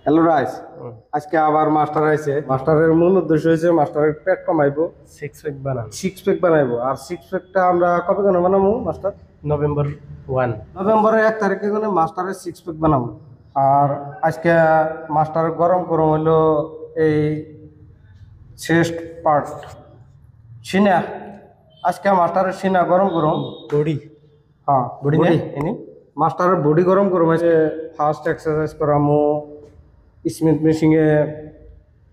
Hello rice, আজকে আবার master আইছে। মাস্টারের মূল উদ্দেশ্য হয়েছে মাস্টারের পেট কমাইবো, সিক্স প্যাক বানাইবো। আর সিক্স প্যাকটা আমরা কবে কেন বানাবো মাস্টার? নভেম্বরের 1 তারিখে কোনো মাস্টারের সিক্স প্যাক বানাবো। আর আজকে মাস্টার গরম গরম হইলো এই চেস্ট পার্ট সিনা। আজকে মাস্টারের সিনা গরম গরম বডি হ্যাঁ বডি বডি এনি মাস্টারের বডি গরম গরম আছে। ফার্স্ট এক্সারসাইজ করামো স্মিথ মেশিনে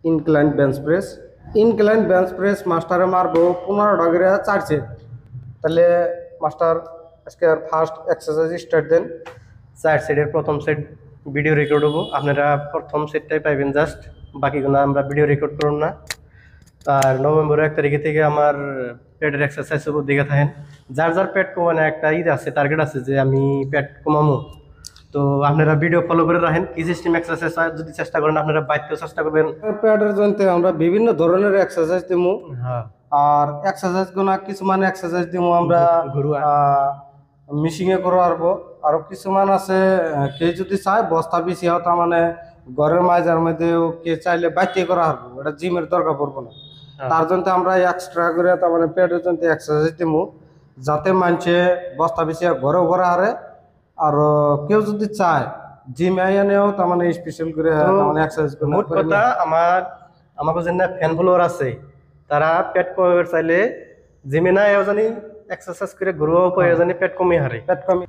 ইনক্লাইন বেঞ্চ প্রেস মাস্টারে মারবো 15টা করে 4 সেট। তাহলে মাস্টার আজকে ফার্স্ট এক্সারসাইজ স্টার্ট দেন। 4 সেটের প্রথম সেট ভিডিও রেকর্ড হবো, আপনারা প্রথম সেটটাই পাইবেন জাস্ট, বাকিগুলো আমরা ভিডিও রেকর্ড করুন না। আর নভেম্বরের 1 তারিখে থেকে আমার পেটের এক্সারসাইজ হবো, দেখে থাকেন। যার যার পেট কমানো একটা আছে, টার্গেট আছে যে আমি পেট কমামো, তো আপনারা ভিডিও ফলো করে রাখেন। কি সিস্টেম এক্সারসাইজ যদি চেষ্টা করেন আপনারা বাইতেও চেষ্টা করবেন। প্যাডের জন্য আমরা বিভিন্ন ধরনের এক্সারসাইজ দিমু। হ্যাঁ, আর এক্সারসাইজ গুলো কিছুমান এক্সারসাইজ দিমু আমরা ঘরোয়া মিশিংয়ে করে পারবো। আরো কিছুমান আছে কে যদি চায় বস্তা বেশি হয় তার মানে ঘরের মাঝার মধ্যেও কে চাইলে বাইতে করা হারবো, এটা জিমের দরকার পড়বো না। তার জন্য আমরা এক্সট্রা করে তার মানে পেটের জন্য এক্সারসাইজ দিমু, যাতে মানুষে বস্তা বেশি ঘরেও করা হারে। আর কেউ যদি চায় জিমে আইয়ানেও তার মানে স্পেশাল করে তার মানে এক্সারসাইজ করে। মোট কথা আমাকে যে ফ্যান ফলোয়ার আছে তারা পেট কমাবার চাইলে জিমে না এও জানি এক্সারসাইজ করে ঘরোয়া উপায়ে জানি পেট কমে হারে। পেট কমে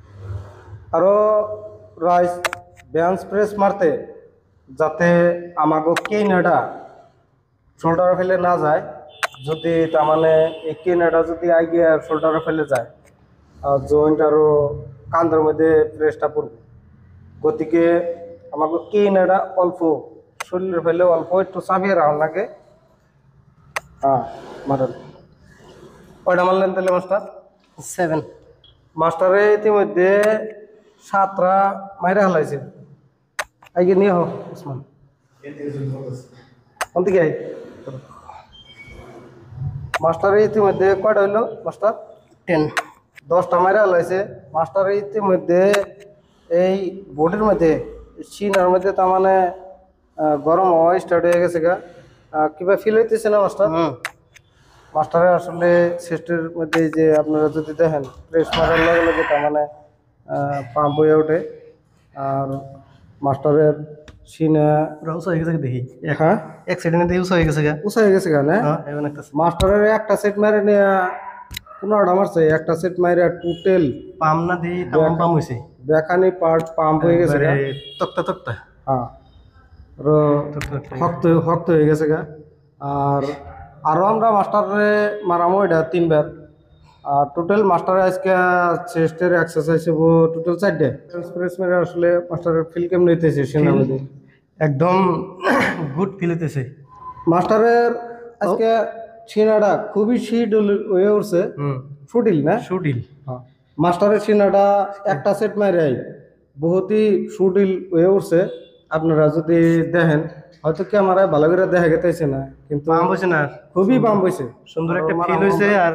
আরো রাইস বেঞ্চ প্রেস মারতে যাতে আমাকে কেনাটা শোল্ডারে ফেলে না যায়। যদি তার মানে এই কেনাটা যদি আগে শোল্ডারে ফেলে যায় জয়েন্ট আরো কান্দের মধ্যে প্রেসটা পড়বে। গতিকে আমাকে কেনাটা অল্প শরীরে ফেলে অল্প একটু চাপিয়ে রাখার লাগে। হ্যাঁ মারেন কয়টা মারলেন তাহলে মাস্টার? 7 মাস্টারে ইতিমধ্যে 7টা মাইরা হালাইছে। আইগে নিয়ে হোক উসমান কোন দিকে আই। মাস্টারে ইতিমধ্যে কয়টা হইলো মাস্টার? 10টা মাইরা হালাইছে। মাস্টারে ইতিমধ্যে এই বডির মধ্যে সিনার মধ্যে তার মানে গরম হওয়া স্টার্ট হয়ে গেছে গা। কিবা ফিল হইতেছে না মাস্টার? মাস্টারের আসলে চেস্টের মধ্যে যে আপনারা যদি দেখেন প্রেস মারার লগে লগে তার মানে পাম্প হয়ে ওঠে। আর মাস্টারের সিনা উঁচা হয়ে গেছে দেখি, হ্যাঁ এক সেকেন্ডে দিয়ে উঁচা হয়ে গেছে গা। উঁচা হয়ে গেছে কেন? এমন একটা মাস্টারের একটা সেট মারে নিয়ে 15টা মারছে। একটা সেট মারে টোটাল পাম না দিয়ে তামাম পাম হয়েছে, বেখানি পার্ট পাম্প হয়ে গেছে গা। তক্তা তক্তা হ্যাঁ শক্ত শক্ত হয়ে গেছে গা। আর আরো আমরা মাস্টারে মারামো এটা 3বার। আর টোটাল মাস্টারে আজকে চেস্টের এক্সারসাইজ হবো টোটাল 4টে। প্রেস মেরে আসলে মাস্টারের ফিল কেমন হইতেছে সেনার মধ্যে? একদম গুড ফিল হইতেছে। মাস্টারের আজকে সিনাটা খুবই শিডিউল হয়ে উঠছে। শুডিল না শুডিল মাস্টারের সিনাটা একটা সেট মারে বহুতই শুডিল হয়ে উঠছে। আপনারা যদি দেখেন হয়তো ক্যামেরায় ভালো করে দেখা গেতেছে না, কিন্তু পাম হয়েছে না, খুবই বাম হয়েছে, সুন্দর একটা ফিল হয়েছে। আর